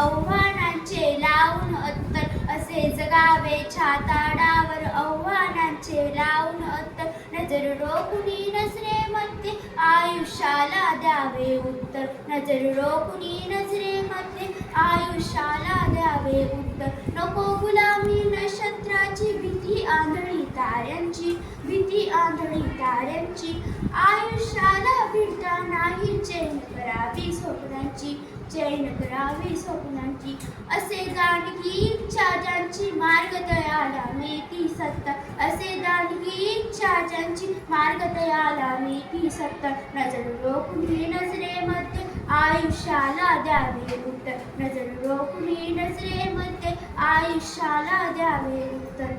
आव्हानांचे लावून अत्तर असे जगावे छाताडावर आव्हानांचे लावून अत्तर नजर रोखुनी नजरेमध्ये आयुष्याला द्यावे उत्तर नजर रोखुनी नजरेमध्ये आयुष्याला द्यावे उत्तर नको गुलामी नक्षत्राची भीती आंधळी ताऱ्यांची भीती आंधळी ताऱ्यांची आयुष्याला भिडता नाही चैन करावी स्वप्नांची चैन करावी स्वप्नांची असे दानगी इच्छा ज्यांची मार्ग तयाला मेती सत्ता असे दानगी इच्छा ज्यांची मार्ग तयाला मेती सत्ता नजर रोखुनी नजरेमध्ये आयुष्याला द्यावे उत्तर नजर रोखुनी नजरेमध्ये आयुष्याला द्यावे उत्तर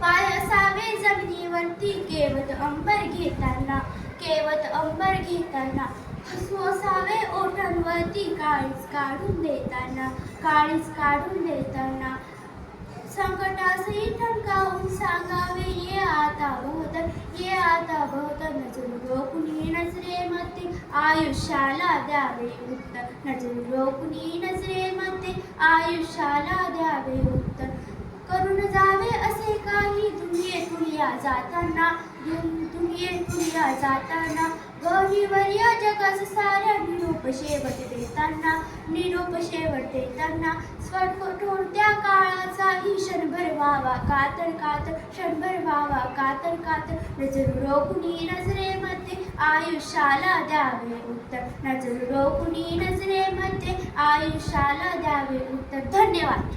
पाय असावे जमिनीवरती केवत अंबर घेताना केवत अंबर घेताना हसू असावे ओठांवरती काळीज काढून देताना काळीज काढून देताना संकटासही ठणकावून सांगावे ये आता बहुत नजर रोखुनी नजरेमध्ये आयुष्याला द्यावे उत्तर नजर रोखुनी नजरेमध्ये आयुष्याला द्यावे उत्तर करून जावे असे काही दुनियेतून या जाताना दुनियेतून या जाताना गौरीवर या जगास साऱ्या निरोप शेवट देताना स्वटकोटोरत्या काळाचाही क्षणभर व्हावा कातर कातर क्षणभर व्हावा कातर कातर नजर रोखुनी नजरेमध्ये आयुष्याला द्यावे उत्तर नजर रोखुनी नजरेमध्ये आयुष्याला द्यावे उत्तर धन्यवाद.